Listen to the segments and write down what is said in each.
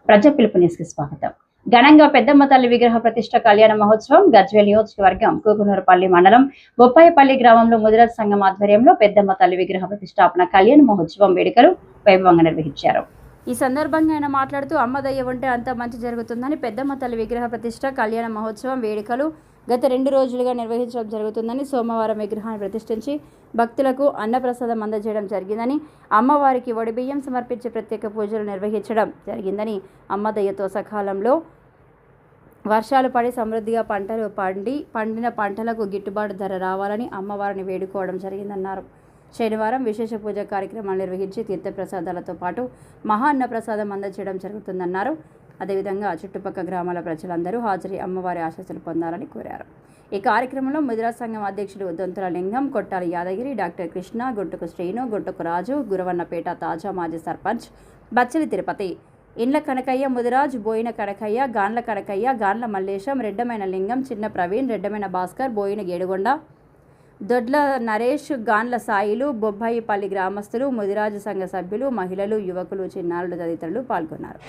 ప్రజా పిలుపు న్యూస్కి స్వాగతం. ఘనంగా పెద్దమ్మ తల్లి విగ్రహ ప్రతిష్ట కళ్యాణ మహోత్సవం గజ్వేల్ నియోజకవర్గం కూకునూరుపల్లి మండలం బొప్పాయిపల్లి గ్రామంలో ముదిరాజ్ సంఘం ఆధ్వర్యంలో పెద్దమ్మ తల్లి విగ్రహ ప్రతిష్టాపన కళ్యాణ మహోత్సవం వేడుకలు వైభవంగా నిర్వహించారు. ఈ సందర్భంగా ఆయన మాట్లాడుతూ అమ్మదయ్య ఉంటే అంత మంచి జరుగుతుందని పెద్దమ్మ తల్లి విగ్రహ ప్రతిష్ట కళ్యాణ మహోత్సవం వేడుకలు గత 2 రోజులుగా నిర్వహించడం జరుగుతుందని, సోమవారం విగ్రహాన్ని ప్రతిష్ఠించి భక్తులకు అన్నప్రసాదం అందజేయడం జరిగిందని, అమ్మవారికి వడిబియ్యం సమర్పించి ప్రత్యేక పూజలు నిర్వహించడం జరిగిందని, అమ్మదయ్యతో సకాలంలో వర్షాలు పడి సమృద్ధిగా పంటలు పండిన పంటలకు గిట్టుబాటు ధర రావాలని అమ్మవారిని వేడుకోవడం జరిగిందన్నారు. శనివారం విశేష పూజ కార్యక్రమాలు నిర్వహించి తీర్థప్రసాదాలతో పాటు మహా అన్నప్రసాదం అందజేయడం జరుగుతుందన్నారు. అదేవిధంగా చుట్టుపక్కల గ్రామాల ప్రజలందరూ హాజరై అమ్మవారి ఆశీస్సులు పొందాలని కోరారు. ఈ కార్యక్రమంలో ముదిరాజ్ సంఘం అధ్యక్షుడు దొంతుల లింగం, కొట్టాలి యాదగిరి, డాక్టర్ కృష్ణ, గుంటుకు శ్రీను, గుంటుకు రాజు, గురవన్నపేట తాజా మాజీ సర్పంచ్ బచ్చలి తిరుపతి, ఇండ్ల కనకయ్య, ముదిరాజ్, బోయిన కనకయ్య, గాన్ల కనకయ్య, గాన్ల మల్లేశం, రెడ్డమైన లింగం, చిన్న ప్రవీణ్, రెడ్డమైన భాస్కర్, బోయిన గేడుగొండ, దొడ్ల నరేష్, గాన్ల సాయిలు, బొబ్బాయిపల్లి గ్రామస్తులు, ముదిరాజు సంఘ సభ్యులు, మహిళలు, యువకులు, చిన్నారులు తదితరులు పాల్గొన్నారు.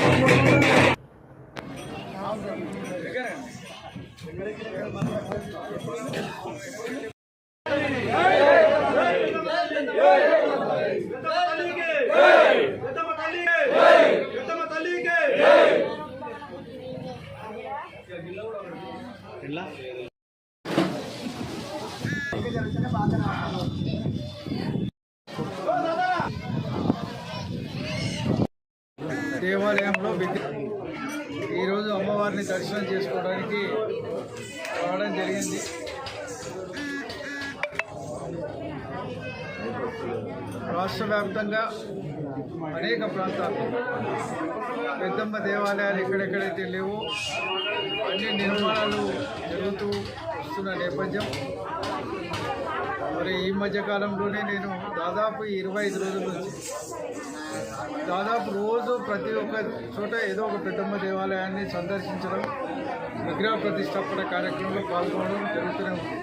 దేవాలయంలో ఈరోజు అమ్మవారిని దర్శనం చేసుకోవడానికి రావడం జరిగింది. రాష్ట్ర వ్యాప్తంగా అనేక ప్రాంతాలు పెద్దమ్మ దేవాలయాలు ఎక్కడెక్కడైతే లేవో అన్ని నిర్మాణాలు జరుగుతూ వస్తున్న నేపథ్యం. మరి ఈ మధ్యకాలంలోనే నేను దాదాపు 25 రోజుల నుంచి దాదాపు రోజు ప్రతి ఒక్క చోట ఏదో ఒక పెద్దమ్మ దేవాలయాన్ని సందర్శించడం, విగ్రహ ప్రతిష్టాపన కార్యక్రమంలో పాల్గొనడం జరుగుతూనే ఉంది.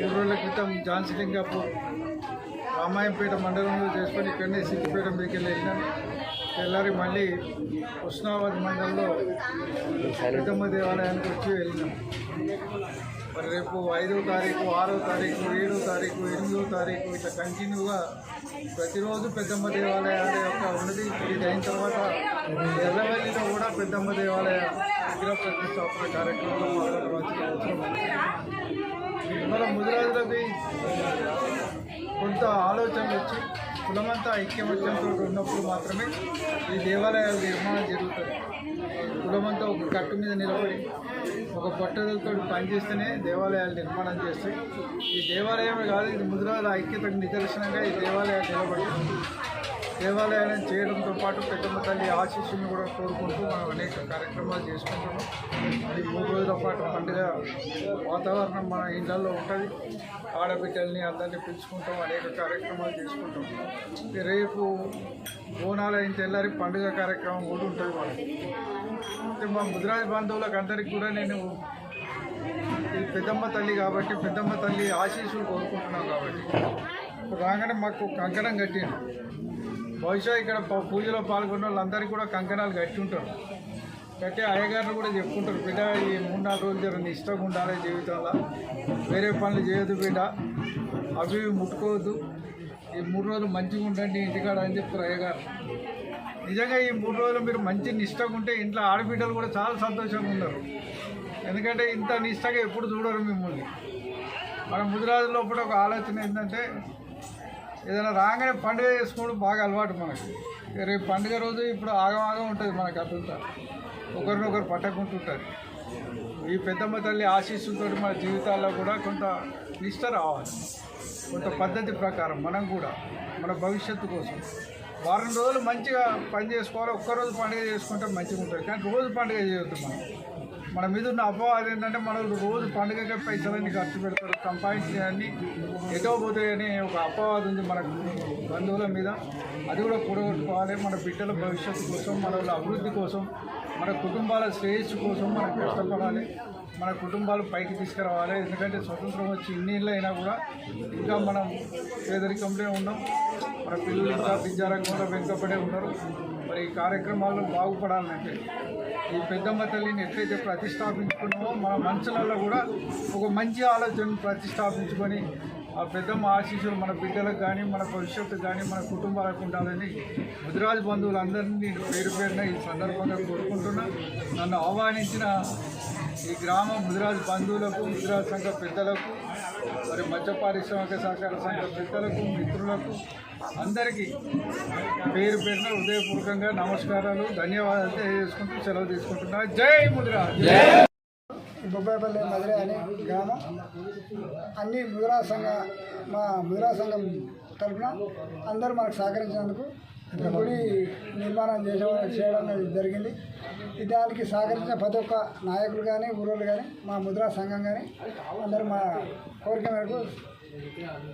3 రోజుల క్రితం ఝాన్సీలింగాపూర్ రామాయంపేట మండలంలో చేసుకొని ఇక్కడనే సిద్దిపేట మీదకి వెళ్ళినాం. తెల్లారి మళ్ళీ హుస్నాబాద్ మండలంలో పెద్దమ్మ దేవాలయానికి వచ్చి వెళ్ళినాం. మరి రేపు 5వ తారీఖు, 6వ తారీఖు, 7వ తారీఖు, 8వ తారీఖు ఇట్లా కంటిన్యూగా ప్రతిరోజు పెద్దమ్మ దేవాలయాల యొక్క ఉన్నది. ఇది అయిన తర్వాత ఎర్రవల్లిలో కూడా పెద్దమ్మ దేవాలయ విగ్రహ ప్రతిష్టాపన కార్యక్రమంలో పాల్గొనవలసిన అవసరం ఉంది. మన ముదిరాజులకి కొంత ఆలోచనలు వచ్చి కులమంతా ఐక్యమత్యంతో ఉన్నప్పుడు మాత్రమే ఈ దేవాలయాల నిర్మాణం జరుగుతుంది. కులమంతా ఒక కట్టు మీద నిలబడి ఒక పట్టుదలతో పనిచేస్తేనే దేవాలయాలు నిర్మాణం చేస్తాయి. ఈ దేవాలయమే కాదు, ఇది ముదిరాజుల ఐక్యతకు నిదర్శనంగా ఈ దేవాలయాలు నిలబడుతుంది. దేవాలయాలను చేయడంతో పాటు పెద్దమ్మ తల్లి ఆశీస్సులను కూడా కోరుకుంటూ మనం అనేక కార్యక్రమాలు చేసుకుంటున్నాం. అది 3 రోజుల పాటు పండుగ వాతావరణం మన ఇళ్లలో ఉంటుంది. ఆడబిడ్డల్ని అందరినీ పిలుచుకుంటాం, అనేక కార్యక్రమాలు చేసుకుంటాం. రేపు బోనాలు అయిన తెల్లారి పండుగ కార్యక్రమం కూడా ఉంటుంది మనకి. మా ముదిరాజు బంధువులకు అందరికీ కూడా నేను ఇది పెద్దమ్మ తల్లి కాబట్టి పెద్దమ్మ తల్లి ఆశీస్సులు కోరుకుంటున్నాం. కాబట్టి రాగానే మాకు కంకణం కట్టింది. బహుశా ఇక్కడ పూజలో పాల్గొన్న వాళ్ళందరికీ కూడా కంకణాలు కట్టి ఉంటారు. కట్టి అయ్యగారిని కూడా చెప్పుకుంటారు, బిడ్డ ఈ 3-4 రోజులు జరగని ఇష్టంగా ఉండాలి జీవితంలో, వేరే పనులు చేయొద్దు బిడ్డ, అవి ముట్టుకోవద్దు, ఈ 3 రోజులు మంచిగా ఉండండి ఇంటికాడ అని చెప్తారు అయ్యగారు. నిజంగా ఈ 3 రోజులు మీరు మంచి నిష్టగా ఉంటే ఇంట్లో ఆడబిడ్డలు కూడా చాలా సంతోషంగా ఉన్నారు. ఎందుకంటే ఇంత నిష్టగా ఎప్పుడు చూడరు మిమ్మల్ని. మన ముదిరాజు లోపల ఒక ఆలోచన ఏంటంటే ఏదైనా రాగానే పండుగ చేసుకోవడం బాగా అలవాటు మనకి. రేపు పండుగ రోజు ఇప్పుడు ఆగమాగం ఉంటుంది మనకు, అదంతా ఒకరినొకరు పట్టకుంటుంటుంది. ఈ పెద్దమ్మ తల్లి ఆశీస్సులతో మన జీవితాల్లో కూడా కొంత నిష్ట రావాలి. కొంత పద్ధతి ప్రకారం మనం కూడా మన భవిష్యత్తు కోసం వారం రోజులు మంచిగా పని చేసుకోవాలి. ఒక్కరోజు పండుగ చేసుకుంటే మంచిగా ఉంటుంది, కానీ రోజు పండుగ చేయొద్దు. మన మీద ఉన్న అపవాదం ఏంటంటే మనం రోజు పండుగగా పైసలన్నీ ఖర్చు పెడతారు, సంపాదించేవన్నీ ఎటో పోతాయని ఒక అపవాదం ఉంది మన బంధువుల మీద. అది కూడా కూడగొట్టుకోవాలి. మన బిడ్డల భవిష్యత్తు కోసం, మన అభివృద్ధి కోసం, మన కుటుంబాల శ్రేయస్సు కోసం మనం కష్టపడాలి. మన కుటుంబాలు పైకి తీసుకురావాలి. ఎందుకంటే స్వతంత్రం వచ్చి ఇన్నేళ్ళు అయినా కూడా ఇంకా మనం పేదరికంలో ఉన్నాం. మన పిల్లలు ఇంకా విద్యారంగంలో వెనుకబడే ఉన్నారు. మరి ఈ కార్యక్రమాల్లో బాగుపడాలంటే ఈ పెద్దమ్మ తల్లిని ఎట్లయితే ప్రతిష్టాపించుకున్నామో మన మనసులలో కూడా ఒక మంచి ఆలోచనను ప్రతిష్టాపించుకొని ఆ పెద్దమ్మ ఆశీస్సులు మన బిడ్డలకు కానీ మన భవిష్యత్తు కానీ మన కుటుంబాలకు ఉండాలని ముదిరాజు బంధువులందరినీ పేరు పేరున ఈ సందర్భంగా కోరుకుంటున్నా. నన్ను ఆహ్వానించిన ఈ గ్రామ ముదిరాజు బంధువులకు, ముదిరాజు సంఘ పెద్దలకు, మరి మత్స్య పారిశ్రామిక సహకార సంఘ పెద్దలకు, మిత్రులకు అందరికీ పేరు పేరున హృదయపూర్వకంగా నమస్కారాలు, ధన్యవాదాలు తెలియజేసుకుంటూ సెలవు తీసుకుంటున్నా. జై ముదిరాజ్. బొబ్బాయిపల్లి మధురై అనే గ్రామం. అన్ని ముదిరాజ్ సంఘ మా ముదిరాజ్ సంఘం తరఫున అందరూ మనకు సహకరించినందుకు గుడి నిర్మాణం చేయడం జరిగింది. దానికి సహకరించిన ప్రతి ఒక్క నాయకులు కానీ, ఊరోళ్ళు కానీ, మా ముదిరాజ్ సంఘం కానీ అందరూ మా కోరిక మేరకు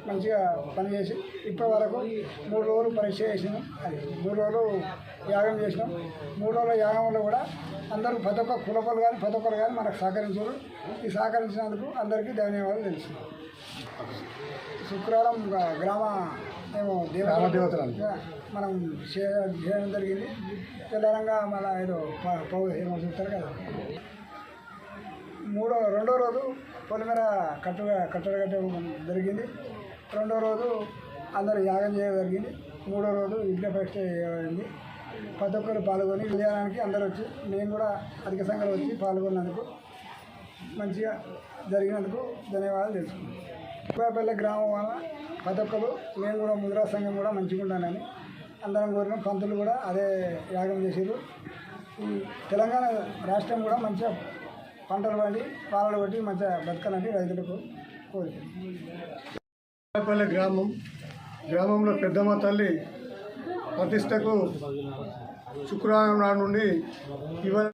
మంచిగా పనిచేసి ఇప్పటి వరకు 3 రోజులు పరీక్ష చేసినాం. అది 3 రోజులు యాగం చేసినాం. 3 రోజుల యాగంలో కూడా అందరూ ప్రతి ఒక్క కులపలు కానీ ప్రతి ఒక్కరు కానీ మనకు సహకరించారు. ఈ సహకరించినందుకు అందరికీ ధన్యవాదాలు తెలుసు. శుక్రవారం గ్రామ మేము దేవతలు మనం చేయడం జరిగింది. తెల్లారంగా మళ్ళీ ఏదో ఏమో చూస్తారు కదా. రెండో రోజు పొలిమేర కట్టడం జరిగింది. రెండో రోజు అందరూ యాగం చేయడం జరిగింది. మూడో రోజు విఘ్న ప్రతిష్ఠ చేయబడింది. ప్రతి ఒక్కరు పాల్గొని కళ్యాణానికి అందరూ వచ్చి, మేము కూడా అధిక సంఖ్యలో వచ్చి పాల్గొన్నందుకు మంచిగా జరిగినందుకు ధన్యవాదాలు తెలుసుకున్నాం. బొబ్బాయిపల్లి గ్రామం వల్ల ప్రతి ఒక్కరు మేము కూడా ముదిరాజ్ సంఘం కూడా మంచిగా ఉండాలని అందరం కోరిన పంతులు కూడా అదే యాగం చేసారు. ఈ తెలంగాణ రాష్ట్రం కూడా మంచిగా పంటలు పండి పాలలు పట్టి మంచిగా బతకాలని రైతులకు కోరిక. బొబ్బాయిపల్లి గ్రామంలో పెద్దమ్మ తల్లి ప్రతిష్టకు శుక్రవారం నాడు నుండి ఇవాళ